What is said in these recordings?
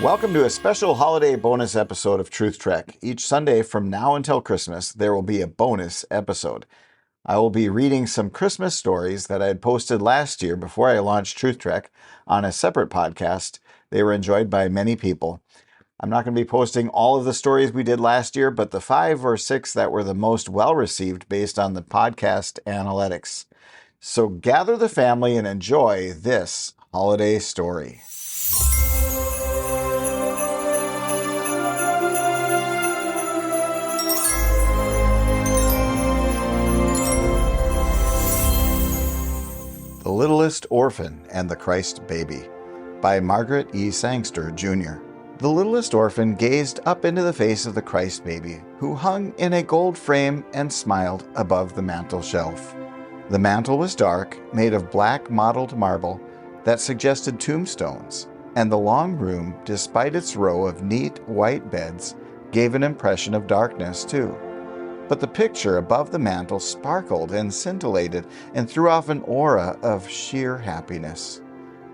Welcome to a special holiday bonus episode of Truth Trek. Each Sunday from now until Christmas, there will be a bonus episode. I will be reading some Christmas stories that I had posted last year before I launched Truth Trek on a separate podcast. They were enjoyed by many people. I'm not going to be posting all of the stories we did last year, but the 5 or 6 that were the most well-received based on the podcast analytics. So gather the family and enjoy this holiday story. The Littlest Orphan and the Christ Baby by Margaret E Sangster Jr. The littlest orphan gazed up into the face of the Christ baby, who hung in a gold frame and smiled above the mantel shelf. The mantel was dark, made of black mottled marble that suggested tombstones, and the long room, despite its row of neat white beds, gave an impression of darkness too. But the picture above the mantel sparkled and scintillated and threw off an aura of sheer happiness.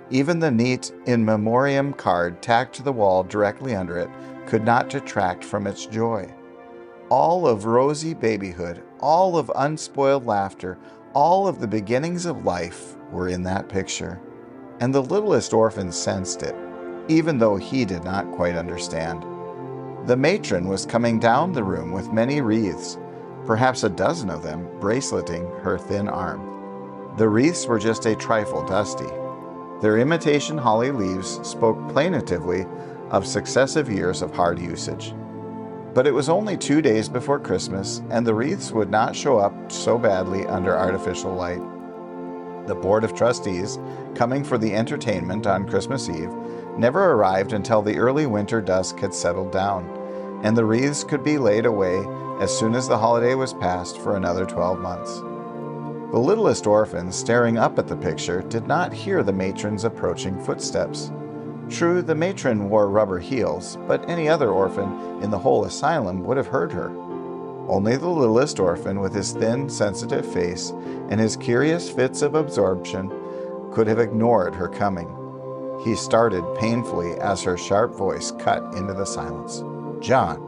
Even the neat in memoriam card tacked to the wall directly under it could not detract from its joy. All of rosy babyhood, all of unspoiled laughter, all of the beginnings of life were in that picture. And the littlest orphan sensed it, even though he did not quite understand. The matron was coming down the room with many wreaths, perhaps a dozen of them braceleting her thin arm. The wreaths were just a trifle dusty. Their imitation holly leaves spoke plaintively of successive years of hard usage. But it was only 2 days before Christmas, and the wreaths would not show up so badly under artificial light. The Board of Trustees, coming for the entertainment on Christmas Eve, never arrived until the early winter dusk had settled down, and the wreaths could be laid away as soon as the holiday was past for another 12 months. The littlest orphan, staring up at the picture, did not hear the matron's approaching footsteps. True, the matron wore rubber heels, but any other orphan in the whole asylum would have heard her. Only the littlest orphan, with his thin, sensitive face and his curious fits of absorption, could have ignored her coming. He started painfully as her sharp voice cut into the silence. "John,"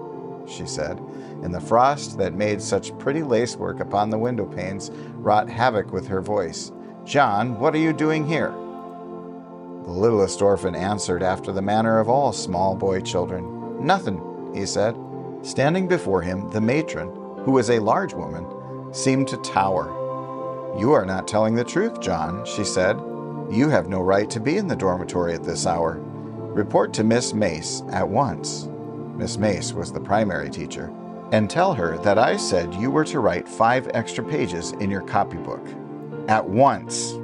she said, and the frost that made such pretty lacework upon the window panes wrought havoc with her voice. "John, what are you doing here?" The littlest orphan answered after the manner of all small boy children. "Nothing," he said. Standing before him, the matron, who was a large woman, seemed to tower. "You are not telling the truth, John," she said. "You have no right to be in the dormitory at this hour. Report to Miss Mace at once." Miss Mace was the primary teacher. "And tell her that I said you were to write 5 extra pages in your copybook. At once."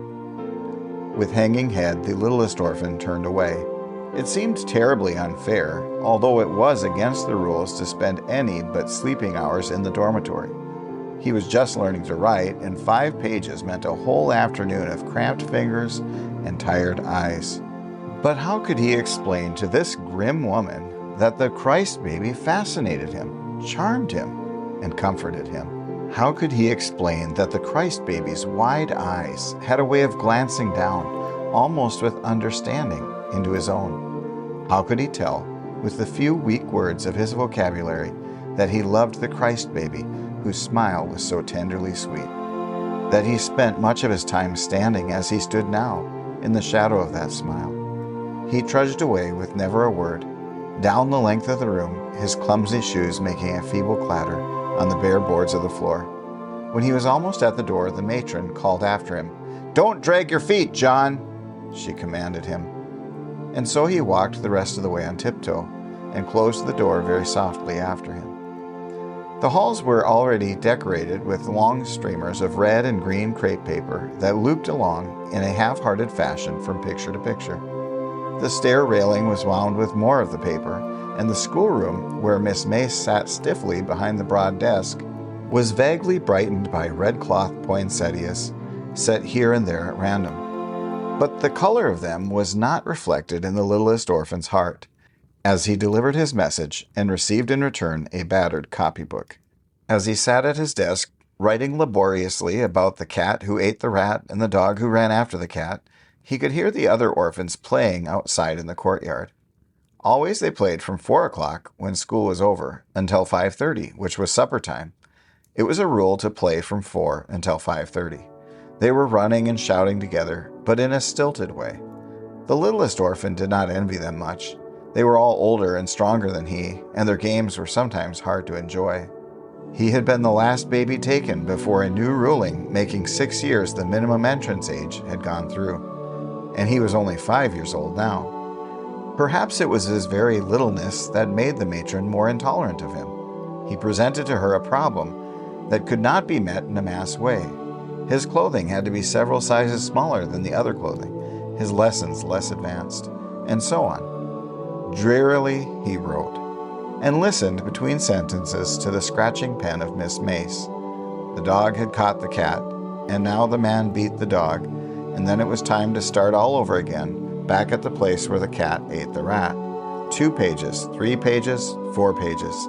With hanging head, the littlest orphan turned away. It seemed terribly unfair, although it was against the rules to spend any but sleeping hours in the dormitory. He was just learning to write, and 5 pages meant a whole afternoon of cramped fingers and tired eyes. But how could he explain to this grim woman that the Christ baby fascinated him, charmed him, and comforted him? How could he explain that the Christ baby's wide eyes had a way of glancing down, almost with understanding, into his own? How could he tell, with the few weak words of his vocabulary, that he loved the Christ baby, whose smile was so tenderly sweet? That he spent much of his time standing as he stood now, in the shadow of that smile? He trudged away with never a word, down the length of the room, his clumsy shoes making a feeble clatter on the bare boards of the floor. When he was almost at the door, the matron called after him. "Don't drag your feet, John," she commanded him. And so he walked the rest of the way on tiptoe, and closed the door very softly after him. The halls were already decorated with long streamers of red and green crepe paper that looped along in a half-hearted fashion from picture to picture. The stair railing was wound with more of the paper, and the schoolroom, where Miss Mace sat stiffly behind the broad desk, was vaguely brightened by red cloth poinsettias set here and there at random. But the color of them was not reflected in the littlest orphan's heart, as he delivered his message and received in return a battered copybook. As he sat at his desk, writing laboriously about the cat who ate the rat and the dog who ran after the cat, he could hear the other orphans playing outside in the courtyard. Always they played from 4 o'clock, when school was over, until 5:30, which was supper time. It was a rule to play from 4 until 5:30. They were running and shouting together, but in a stilted way. The littlest orphan did not envy them much. They were all older and stronger than he, and their games were sometimes hard to enjoy. He had been the last baby taken before a new ruling making 6 years the minimum entrance age had gone through, and he was only 5 years old now. Perhaps it was his very littleness that made the matron more intolerant of him. He presented to her a problem that could not be met in a mass way. His clothing had to be several sizes smaller than the other clothing, his lessons less advanced, and so on. Drearily he wrote, and listened between sentences to the scratching pen of Miss Mace. The dog had caught the cat, and now the man beat the dog, and then it was time to start all over again, back at the place where the cat ate the rat. 2 pages, 3 pages, 4 pages.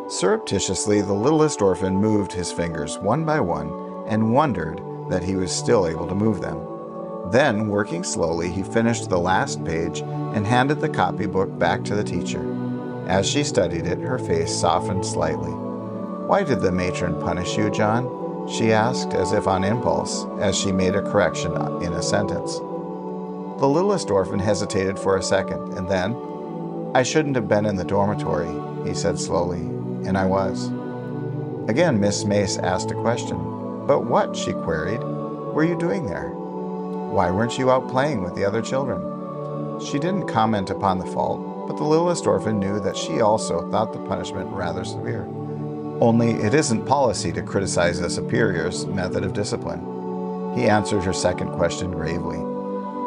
Surreptitiously, the littlest orphan moved his fingers one by one and wondered that he was still able to move them. Then, working slowly, he finished the last page and handed the copybook back to the teacher. As she studied it, her face softened slightly. "Why did the matron punish you, John?" she asked, as if on impulse, as she made a correction in a sentence. The littlest orphan hesitated for a second, and then, "I shouldn't have been in the dormitory," he said slowly, "and I was." Again, Miss Mace asked a question. "But what," she queried, "were you doing there? Why weren't you out playing with the other children?" She didn't comment upon the fault, but the littlest orphan knew that she also thought the punishment rather severe. Only it isn't policy to criticize a superior's method of discipline. He answered her second question gravely.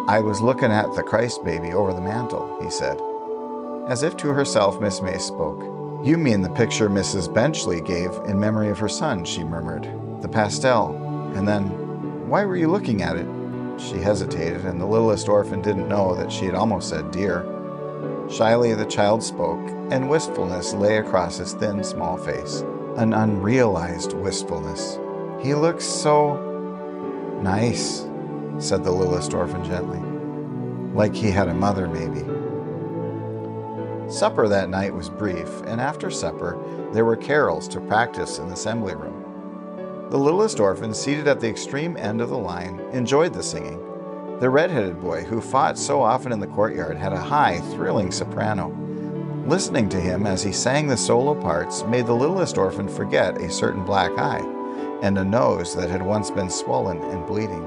"I was looking at the Christ baby over the mantel," he said. As if to herself, Miss Mace spoke. "You mean the picture Mrs. Benchley gave in memory of her son," she murmured. "The pastel. And then, why were you looking at it?" She hesitated, and the littlest orphan didn't know that she had almost said dear. Shyly the child spoke, and wistfulness lay across his thin, small face. An unrealized wistfulness. "He looks so nice," said the littlest orphan gently. "Like he had a mother, maybe." Supper that night was brief, and after supper there were carols to practice in the assembly room. The littlest orphan, seated at the extreme end of the line, enjoyed the singing. The red-headed boy, who fought so often in the courtyard, had a high, thrilling soprano. Listening to him as he sang the solo parts made the littlest orphan forget a certain black eye and a nose that had once been swollen and bleeding.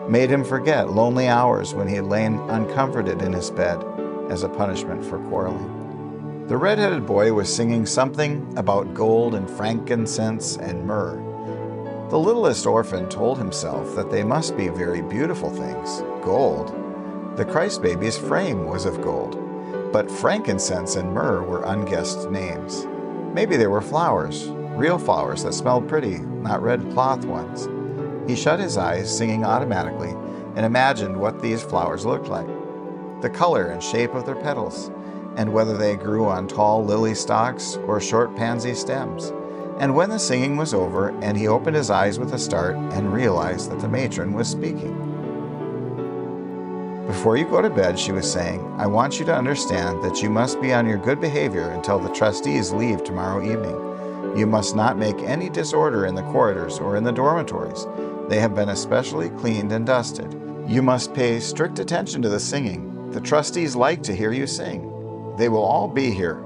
Made him forget lonely hours when he had lain uncomforted in his bed as a punishment for quarreling. The red-headed boy was singing something about gold and frankincense and myrrh. The littlest orphan told himself that they must be very beautiful things. Gold. The Christ baby's frame was of gold, but frankincense and myrrh were unguessed names. Maybe they were flowers, real flowers that smelled pretty, not red cloth ones. He shut his eyes, singing automatically, and imagined what these flowers looked like, the color and shape of their petals, and whether they grew on tall lily stalks or short pansy stems. And when the singing was over, and he opened his eyes with a start and realized that the matron was speaking. "Before you go to bed," she was saying, "I want you to understand that you must be on your good behavior until the trustees leave tomorrow evening. You must not make any disorder in the corridors or in the dormitories. They have been especially cleaned and dusted. You must pay strict attention to the singing. The trustees like to hear you sing. They will all be here.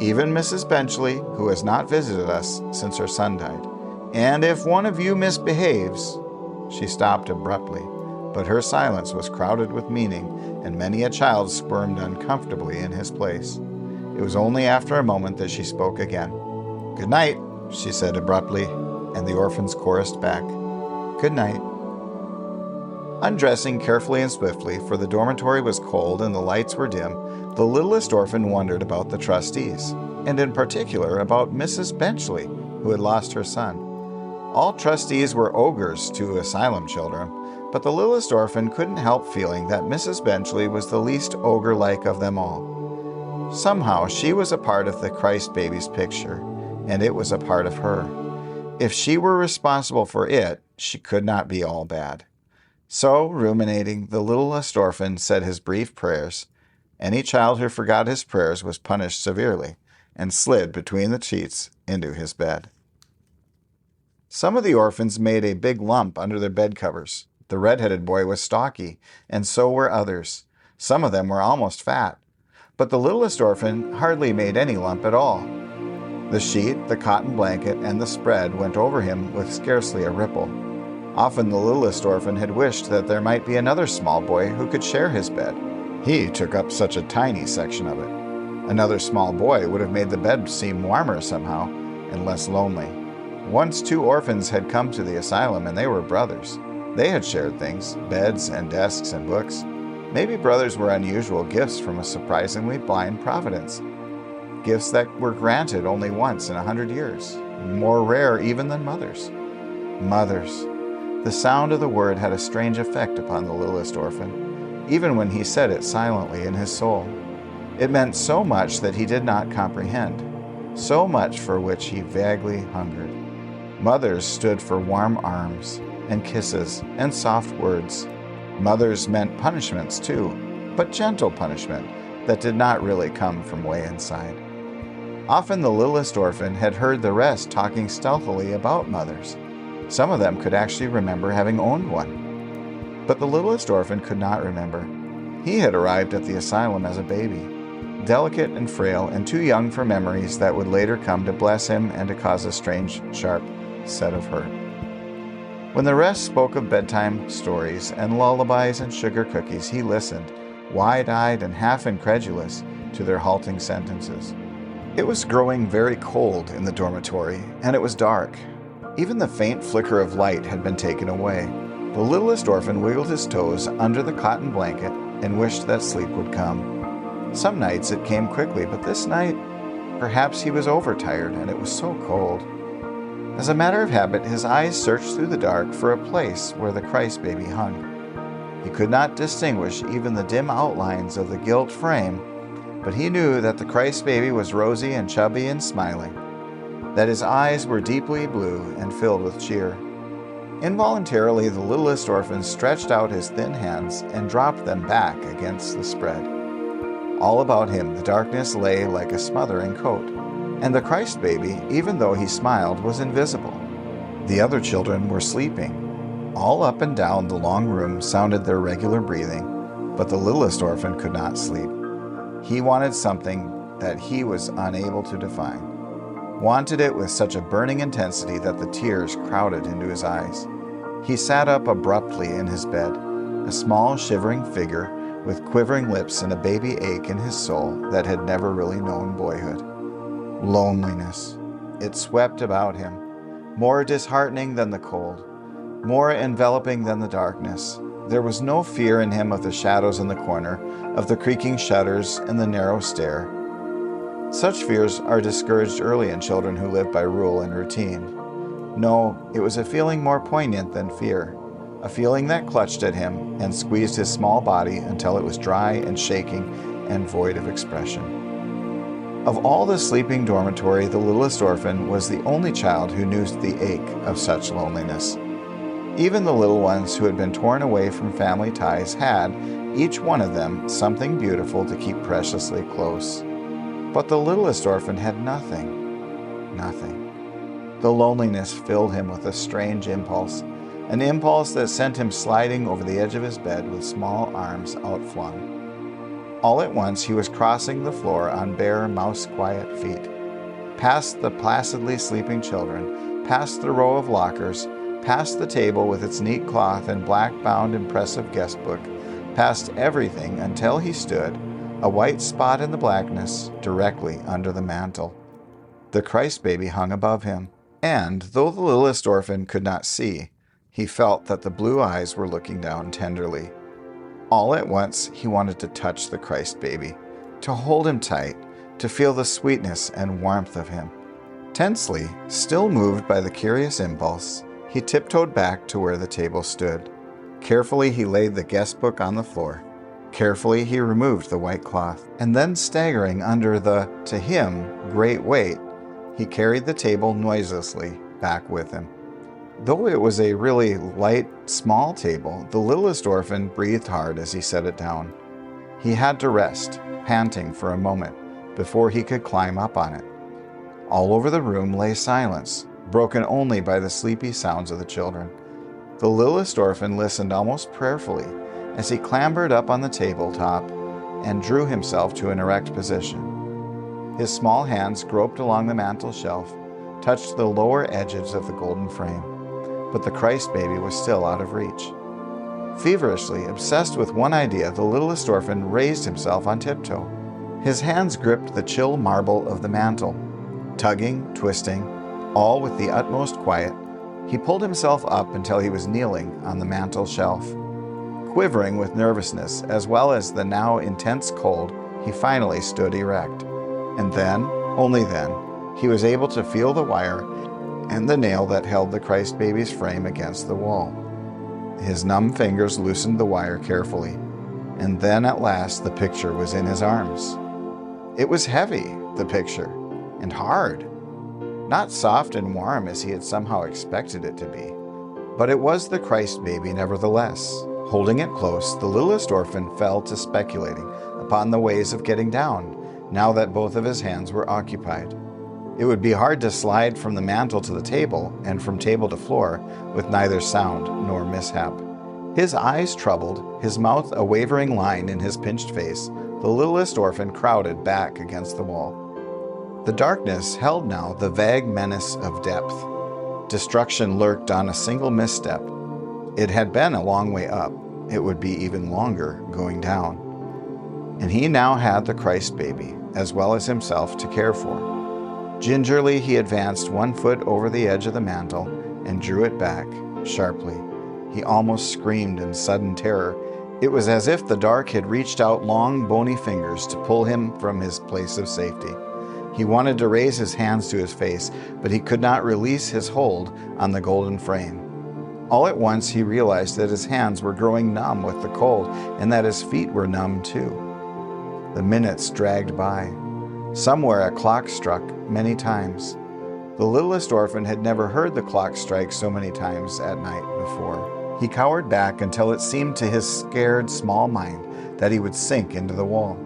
Even Mrs. Benchley, who has not visited us since her son died. And if one of you misbehaves—" She stopped abruptly, but her silence was crowded with meaning, and many a child squirmed uncomfortably in his place. It was only after a moment that she spoke again. "Good night," she said abruptly, and the orphans chorused back, "Good night." Undressing carefully and swiftly, for the dormitory was cold and the lights were dim, the littlest orphan wondered about the trustees, and in particular about Mrs. Benchley, who had lost her son. All trustees were ogres to asylum children, but the littlest orphan couldn't help feeling that Mrs. Benchley was the least ogre-like of them all. Somehow she was a part of the Christ baby's picture, and it was a part of her. If she were responsible for it, she could not be all bad. So, ruminating, the littlest orphan said his brief prayers, Any child who forgot his prayers was punished severely and slid between the sheets into his bed. Some of the orphans made a big lump under their bed covers. The red-headed boy was stocky, and so were others. Some of them were almost fat. But the littlest orphan hardly made any lump at all. The sheet, the cotton blanket, and the spread went over him with scarcely a ripple. Often the littlest orphan had wished that there might be another small boy who could share his bed. He took up such a tiny section of it. Another small boy would have made the bed seem warmer somehow and less lonely. Once 2 orphans had come to the asylum, and they were brothers. They had shared things, beds and desks and books. Maybe brothers were unusual gifts from a surprisingly blind providence. Gifts that were granted only once in 100 years, more rare even than mothers. Mothers. The sound of the word had a strange effect upon the littlest orphan, even when he said it silently in his soul. It meant so much that he did not comprehend, so much for which he vaguely hungered. Mothers stood for warm arms and kisses and soft words. Mothers meant punishments too, but gentle punishment that did not really come from way inside. Often the littlest orphan had heard the rest talking stealthily about mothers. Some of them could actually remember having owned one. But the littlest orphan could not remember. He had arrived at the asylum as a baby, delicate and frail and too young for memories that would later come to bless him and to cause a strange, sharp set of hurt. When the rest spoke of bedtime stories and lullabies and sugar cookies, he listened, wide-eyed and half incredulous, to their halting sentences. It was growing very cold in the dormitory, and it was dark. Even the faint flicker of light had been taken away. The littlest orphan wiggled his toes under the cotton blanket and wished that sleep would come. Some nights it came quickly, but this night, perhaps he was overtired, and it was so cold. As a matter of habit, his eyes searched through the dark for a place where the Christ baby hung. He could not distinguish even the dim outlines of the gilt frame, but he knew that the Christ baby was rosy and chubby and smiling, that his eyes were deeply blue and filled with cheer. Involuntarily, the littlest orphan stretched out his thin hands and dropped them back against the spread. All about him the darkness lay like a smothering coat, and the Christ baby, even though he smiled, was invisible. The other children were sleeping. All up and down the long room sounded their regular breathing, but the littlest orphan could not sleep. He wanted something that he was unable to define, wanted it with such a burning intensity that the tears crowded into his eyes. He sat up abruptly in his bed, a small shivering figure with quivering lips and a baby ache in his soul that had never really known boyhood. Loneliness. It swept about him, more disheartening than the cold, more enveloping than the darkness. There was no fear in him of the shadows in the corner, of the creaking shutters and the narrow stair. Such fears are discouraged early in children who live by rule and routine. No, it was a feeling more poignant than fear, a feeling that clutched at him and squeezed his small body until it was dry and shaking and void of expression. Of all the sleeping dormitory, the littlest orphan was the only child who knew the ache of such loneliness. Even the little ones who had been torn away from family ties had, each one of them, something beautiful to keep preciously close. But the littlest orphan had nothing. Nothing. The loneliness filled him with a strange impulse, an impulse that sent him sliding over the edge of his bed with small arms outflung. All at once he was crossing the floor on bare, mouse-quiet feet, past the placidly sleeping children, past the row of lockers, past the table with its neat cloth and black-bound impressive guest book, past everything until he stood, a white spot in the blackness, directly under the mantel. The Christ baby hung above him, and, though the littlest orphan could not see, he felt that the blue eyes were looking down tenderly. All at once, he wanted to touch the Christ baby, to hold him tight, to feel the sweetness and warmth of him. Tensely, still moved by the curious impulse, he tiptoed back to where the table stood. Carefully, he laid the guest book on the floor. Carefully, he removed the white cloth, and then staggering under the, to him, great weight, he carried the table noiselessly back with him. Though it was a really light, small table, the littlest orphan breathed hard as he set it down. He had to rest, panting for a moment, before he could climb up on it. All over the room lay silence, broken only by the sleepy sounds of the children. The littlest orphan listened almost prayerfully as he clambered up on the tabletop and drew himself to an erect position. His small hands groped along the mantel shelf, touched the lower edges of the golden frame, but the Christ baby was still out of reach. Feverishly obsessed with one idea, the littlest orphan raised himself on tiptoe. His hands gripped the chill marble of the mantel. Tugging, twisting, all with the utmost quiet, he pulled himself up until he was kneeling on the mantel shelf. Quivering with nervousness as well as the now intense cold, he finally stood erect. And then, only then, he was able to feel the wire and the nail that held the Christ baby's frame against the wall. His numb fingers loosened the wire carefully, and then at last the picture was in his arms. It was heavy, the picture, and hard. Not soft and warm as he had somehow expected it to be, but it was the Christ baby nevertheless. Holding it close, the littlest orphan fell to speculating upon the ways of getting down, now that both of his hands were occupied. It would be hard to slide from the mantel to the table and from table to floor with neither sound nor mishap. His eyes troubled, his mouth a wavering line in his pinched face, the littlest orphan crowded back against the wall. The darkness held now the vague menace of depth. Destruction lurked on a single misstep. It had been a long way up. It would be even longer going down. And he now had the Christ baby, as well as himself, to care for. Gingerly he advanced 1 foot over the edge of the mantel and drew it back, sharply. He almost screamed in sudden terror. It was as if the dark had reached out long, bony fingers to pull him from his place of safety. He wanted to raise his hands to his face, but he could not release his hold on the golden frame. All at once he realized that his hands were growing numb with the cold, and that his feet were numb too. The minutes dragged by. Somewhere a clock struck many times. The littlest orphan had never heard the clock strike so many times at night before. He cowered back until it seemed to his scared small mind that he would sink into the wall.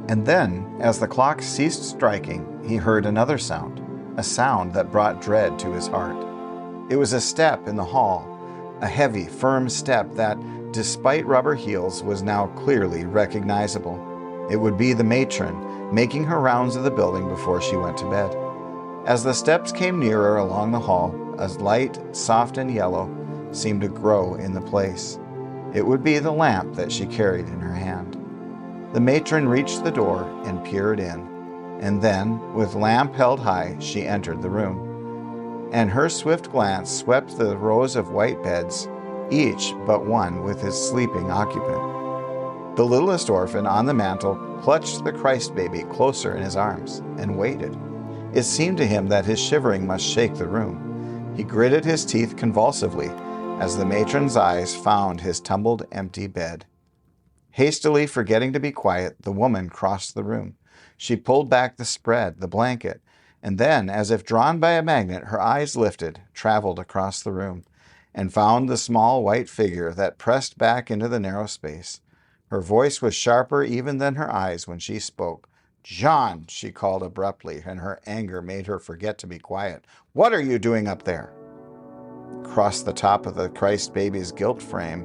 And then, as the clock ceased striking, he heard another sound, a sound that brought dread to his heart. It was a step in the hall, a heavy, firm step that, despite rubber heels, was now clearly recognizable. It would be the matron, making her rounds of the building before she went to bed. As the steps came nearer along the hall, a light, soft and yellow, seemed to grow in the place. It would be the lamp that she carried in her hand. The matron reached the door and peered in, and then, with lamp held high, she entered the room. And her swift glance swept the rows of white beds, each but one with his sleeping occupant. The littlest orphan on the mantel clutched the Christ baby closer in his arms and waited. It seemed to him that his shivering must shake the room. He gritted his teeth convulsively as the matron's eyes found his tumbled, empty bed. Hastily forgetting to be quiet, the woman crossed the room. She pulled back the spread, the blanket, and then, as if drawn by a magnet, her eyes lifted, traveled across the room, and found the small white figure that pressed back into the narrow space. Her voice was sharper even than her eyes when she spoke. "John," she called abruptly, and her anger made her forget to be quiet. "What are you doing up there?" Across the top of the Christ baby's gilt frame,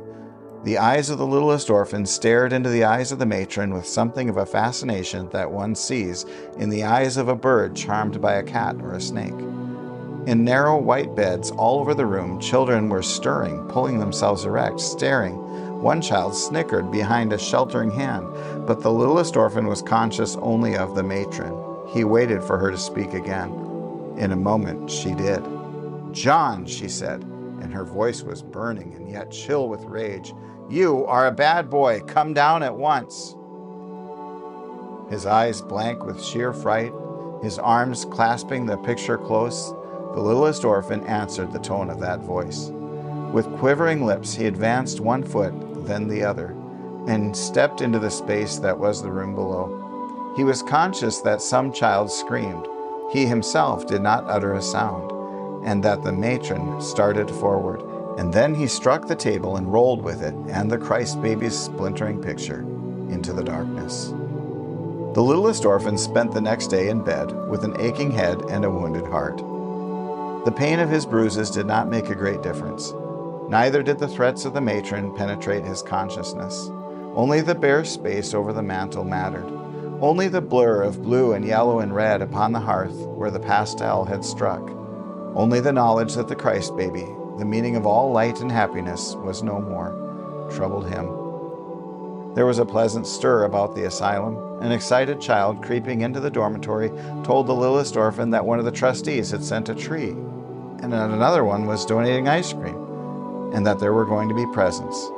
the eyes of the littlest orphan stared into the eyes of the matron with something of a fascination that one sees in the eyes of a bird charmed by a cat or a snake. In narrow white beds all over the room, children were stirring, pulling themselves erect, staring. One child snickered behind a sheltering hand, but the littlest orphan was conscious only of the matron. He waited for her to speak again. In a moment, she did. "John," she said, and her voice was burning and yet chill with rage. "You are a bad boy. Come down at once." His eyes blank with sheer fright, his arms clasping the picture close, the littlest orphan answered the tone of that voice. With quivering lips, he advanced 1 foot, then the other, and stepped into the space that was the room below. He was conscious that some child screamed. He himself did not utter a sound, and that the matron started forward. And then he struck the table and rolled with it and the Christ baby's splintering picture. into the darkness. The littlest orphan spent the next day in bed with an aching head and a wounded heart. The pain of his bruises did not make a great difference. Neither did the threats of the matron penetrate his consciousness. Only the bare space over the mantel mattered. Only the blur of blue and yellow and red upon the hearth where the pastel had struck. Only the knowledge that the Christ baby, the meaning of all light and happiness, was no more, troubled him. There was a pleasant stir about the asylum. An excited child creeping into the dormitory told the littlest orphan that one of the trustees had sent a tree, and that another one was donating ice cream, and that there were going to be presents.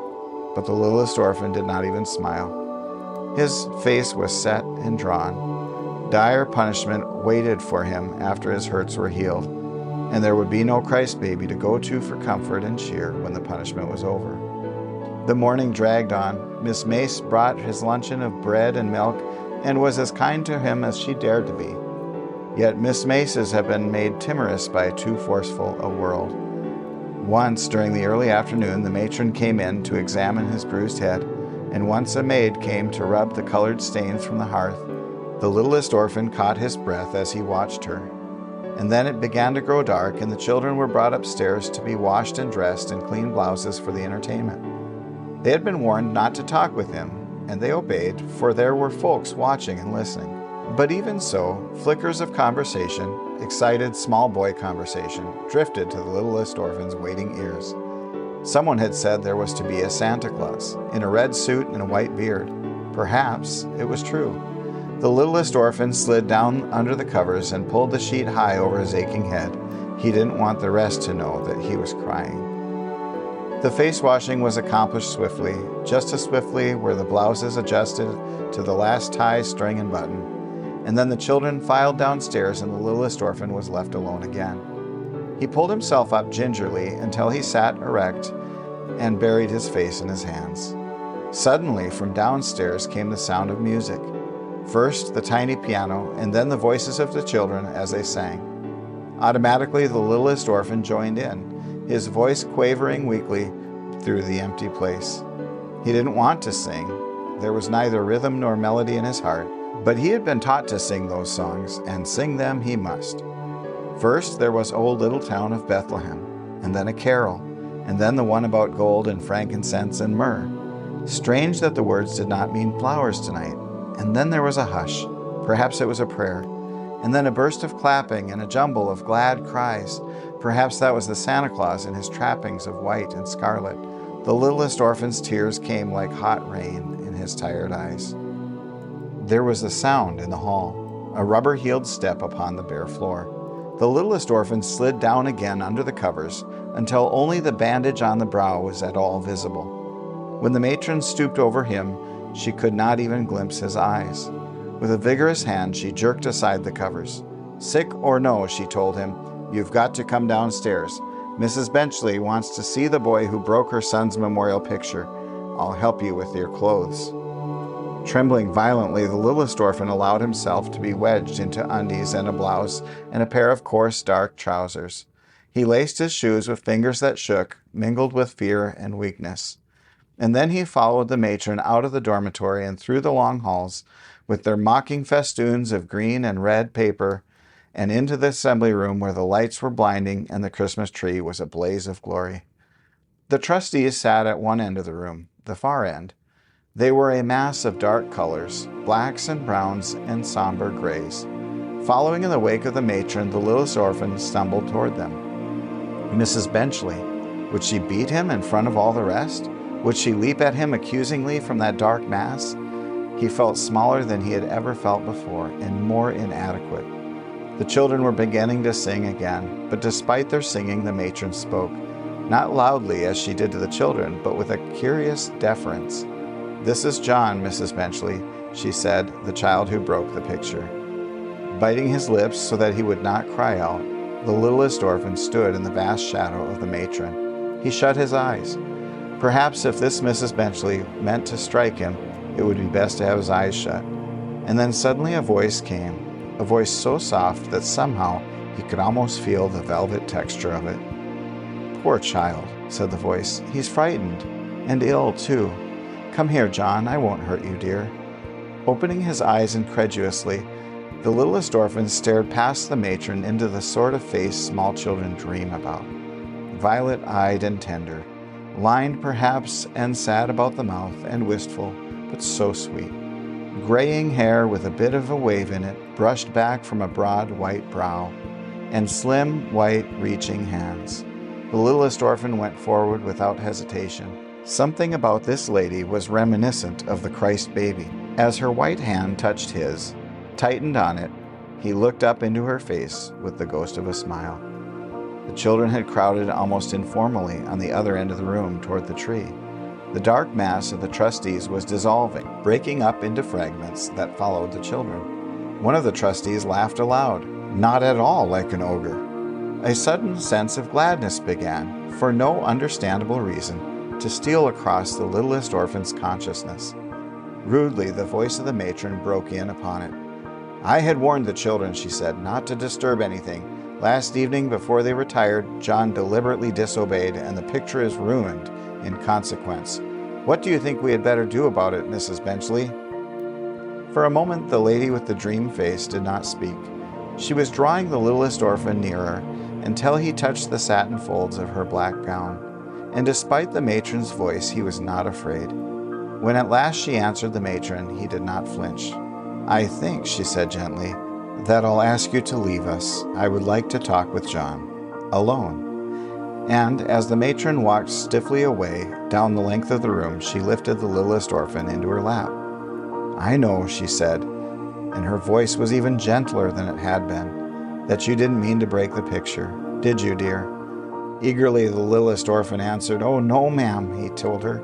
But the littlest orphan did not even smile. His face was set and drawn. Dire punishment waited for him after his hurts were healed, and there would be no Christ baby to go to for comfort and cheer when the punishment was over. The morning dragged on. Miss Mace brought his luncheon of bread and milk and was as kind to him as she dared to be. Yet Miss Mace's had been made timorous by too forceful a world. Once during the early afternoon the matron came in to examine his bruised head, and once a maid came to rub the colored stains from the hearth. The littlest orphan caught his breath as he watched her. And then it began to grow dark, and the children were brought upstairs to be washed and dressed in clean blouses for the entertainment. They had been warned not to talk with him, and they obeyed, for there were folks watching and listening. But even so, flickers of conversation, excited small boy conversation, drifted to the littlest orphan's waiting ears. Someone had said there was to be a Santa Claus, in a red suit and a white beard. Perhaps it was true. The littlest orphan slid down under the covers and pulled the sheet high over his aching head. He didn't want the rest to know that he was crying. The face washing was accomplished swiftly, just as swiftly were the blouses adjusted to the last tie, string, and button. And then the children filed downstairs and the littlest orphan was left alone again. He pulled himself up gingerly until he sat erect and buried his face in his hands. Suddenly, from downstairs came the sound of music. First the tiny piano, and then the voices of the children as they sang. Automatically, the littlest orphan joined in, his voice quavering weakly through the empty place. He didn't want to sing. There was neither rhythm nor melody in his heart, but he had been taught to sing those songs, and sing them he must. First there was O Little Town of Bethlehem, and then a carol, and then the one about gold and frankincense and myrrh. Strange that the words did not mean flowers tonight. And then there was a hush. Perhaps it was a prayer. And then a burst of clapping and a jumble of glad cries. Perhaps that was the Santa Claus in his trappings of white and scarlet. The littlest orphan's tears came like hot rain in his tired eyes. There was a sound in the hall, a rubber-heeled step upon the bare floor. The littlest orphan slid down again under the covers until only the bandage on the brow was at all visible. When the matron stooped over him, she could not even glimpse his eyes. With a vigorous hand, she jerked aside the covers. Sick or no, she told him, you've got to come downstairs. Mrs. Benchley wants to see the boy who broke her son's memorial picture. I'll help you with your clothes. Trembling violently, the littlest orphan allowed himself to be wedged into undies and a blouse and a pair of coarse, dark trousers. He laced his shoes with fingers that shook, mingled with fear and weakness. And then he followed the matron out of the dormitory and through the long halls, with their mocking festoons of green and red paper, and into the assembly room where the lights were blinding and the Christmas tree was a blaze of glory. The trustees sat at one end of the room, the far end. They were a mass of dark colors, blacks and browns and somber grays. Following in the wake of the matron, the littlest orphan stumbled toward them. Mrs. Benchley, would she beat him in front of all the rest? Would she leap at him accusingly from that dark mass? He felt smaller than he had ever felt before, and more inadequate. The children were beginning to sing again, but despite their singing, the matron spoke, not loudly as she did to the children, but with a curious deference. This is John, Mrs. Benchley, she said, the child who broke the picture. Biting his lips so that he would not cry out, the littlest orphan stood in the vast shadow of the matron. He shut his eyes. Perhaps if this Mrs. Benchley meant to strike him, it would be best to have his eyes shut. And then suddenly a voice came, a voice so soft that somehow he could almost feel the velvet texture of it. Poor child, said the voice. He's frightened, and ill too. Come here, John, I won't hurt you, dear." Opening his eyes incredulously, the littlest orphan stared past the matron into the sort of face small children dream about. Violet-eyed and tender, lined perhaps and sad about the mouth and wistful, but so sweet. Graying hair with a bit of a wave in it, brushed back from a broad white brow, and slim, white, reaching hands. The littlest orphan went forward without hesitation. Something about this lady was reminiscent of the Christ baby. As her white hand touched his, tightened on it, he looked up into her face with the ghost of a smile. The children had crowded almost informally on the other end of the room toward the tree. The dark mass of the trustees was dissolving, breaking up into fragments that followed the children. One of the trustees laughed aloud, not at all like an ogre. A sudden sense of gladness began, for no understandable reason, to steal across the littlest orphan's consciousness. Rudely, the voice of the matron broke in upon it. "I had warned the children," she said, "not to disturb anything. Last evening, before they retired, John deliberately disobeyed, and the picture is ruined in consequence. What do you think we had better do about it, Mrs. Benchley?" For a moment, the lady with the dream face did not speak. She was drawing the littlest orphan nearer, until he touched the satin folds of her black gown. And despite the matron's voice, he was not afraid. When at last she answered the matron, he did not flinch. "I think," she said gently, "that I'll ask you to leave us. I would like to talk with John. Alone." And as the matron walked stiffly away down the length of the room, she lifted the littlest orphan into her lap. "I know," she said, and her voice was even gentler than it had been, "that you didn't mean to break the picture. Did you, dear?" Eagerly, the littlest orphan answered, "Oh, no, ma'am," he told her.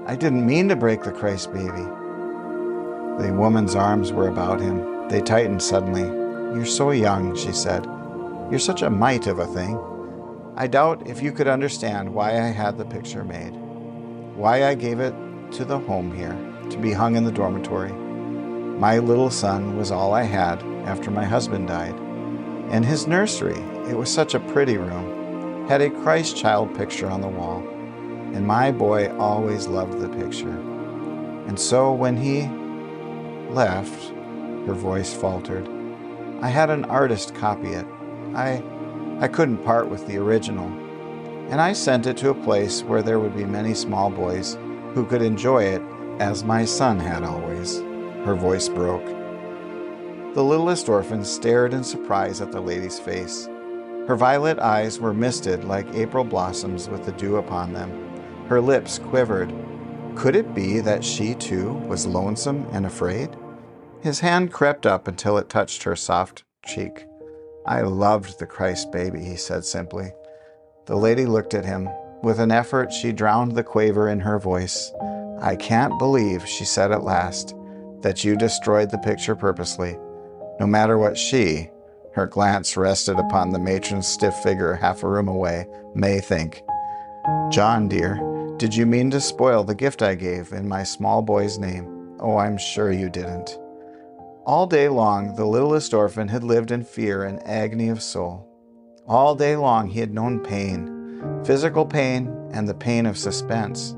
"I didn't mean to break the Christ baby." The woman's arms were about him. They tightened suddenly. "You're so young," she said. "You're such a mite of a thing. I doubt if you could understand why I had the picture made, why I gave it to the home here, to be hung in the dormitory. My little son was all I had after my husband died. And his nursery, it was such a pretty room, had a Christ child picture on the wall. And my boy always loved the picture. And so when he left," her voice faltered, "I had an artist copy it. I couldn't part with the original. And I sent it to a place where there would be many small boys who could enjoy it as my son had always." Her voice broke. The littlest orphan stared in surprise at the lady's face. Her violet eyes were misted like April blossoms with the dew upon them. Her lips quivered. Could it be that she, too, was lonesome and afraid? His hand crept up until it touched her soft cheek. "I loved the Christ baby," he said simply. The lady looked at him. With an effort, she drowned the quaver in her voice. "I can't believe," she said at last, "that you destroyed the picture purposely. No matter what she," her glance rested upon the matron's stiff figure half a room away, "may think. John, dear, did you mean to spoil the gift I gave in my small boy's name? Oh, I'm sure you didn't." All day long, the littlest orphan had lived in fear and agony of soul. All day long, he had known pain, physical pain and the pain of suspense.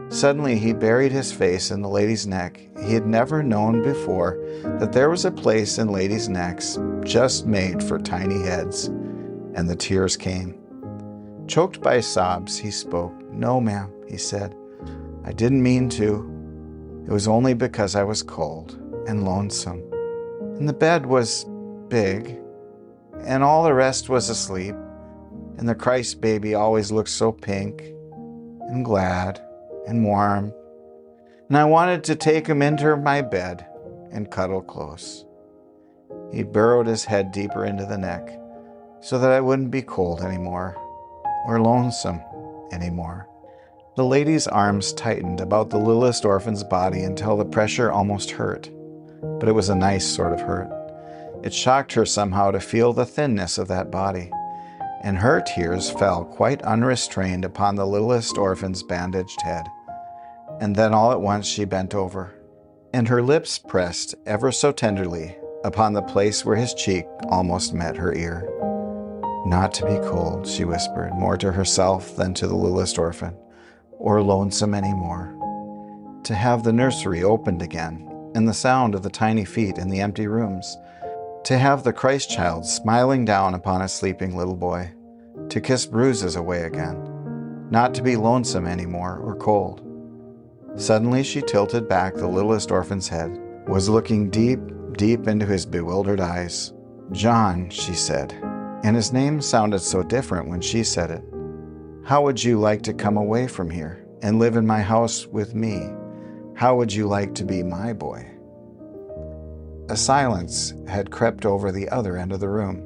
Suddenly, he buried his face in the lady's neck. He had never known before that there was a place in ladies' necks just made for tiny heads, and the tears came. Choked by sobs, he spoke. "No, ma'am," he said. "I didn't mean to. It was only because I was cold and lonesome. And the bed was big, and all the rest was asleep, and the Christ baby always looked so pink and glad and warm, and I wanted to take him into my bed and cuddle close." He burrowed his head deeper into the neck so that I wouldn't be cold anymore or lonesome anymore. The lady's arms tightened about the littlest orphan's body until the pressure almost hurt, but it was a nice sort of hurt. It shocked her somehow to feel the thinness of that body, and her tears fell quite unrestrained upon the littlest orphan's bandaged head. And then all at once she bent over, and her lips pressed ever so tenderly upon the place where his cheek almost met her ear. "Not to be cold," she whispered, more to herself than to the littlest orphan, "or lonesome any more. to have the nursery opened again, and the sound of the tiny feet in the empty rooms, to have the Christ child smiling down upon a sleeping little boy, to kiss bruises away again, not to be lonesome anymore or cold. Suddenly she tilted back the littlest orphan's head, was looking deep, deep into his bewildered eyes. "John," she said, and his name sounded so different when she said it. "How would you like to come away from here and live in my house with me? How would you like to be my boy?" A silence had crept over the other end of the room.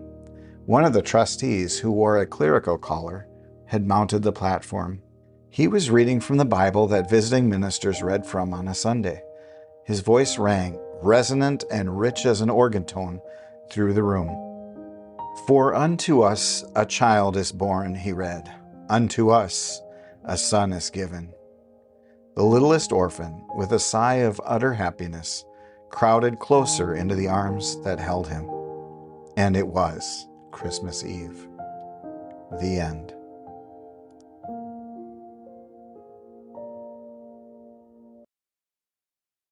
One of the trustees, who wore a clerical collar, had mounted the platform. He was reading from the Bible that visiting ministers read from on a Sunday. His voice rang, resonant and rich as an organ tone, through the room. "For unto us a child is born," he read. "Unto us a son is given." The littlest orphan, with a sigh of utter happiness, crowded closer into the arms that held him. And it was Christmas Eve. The end.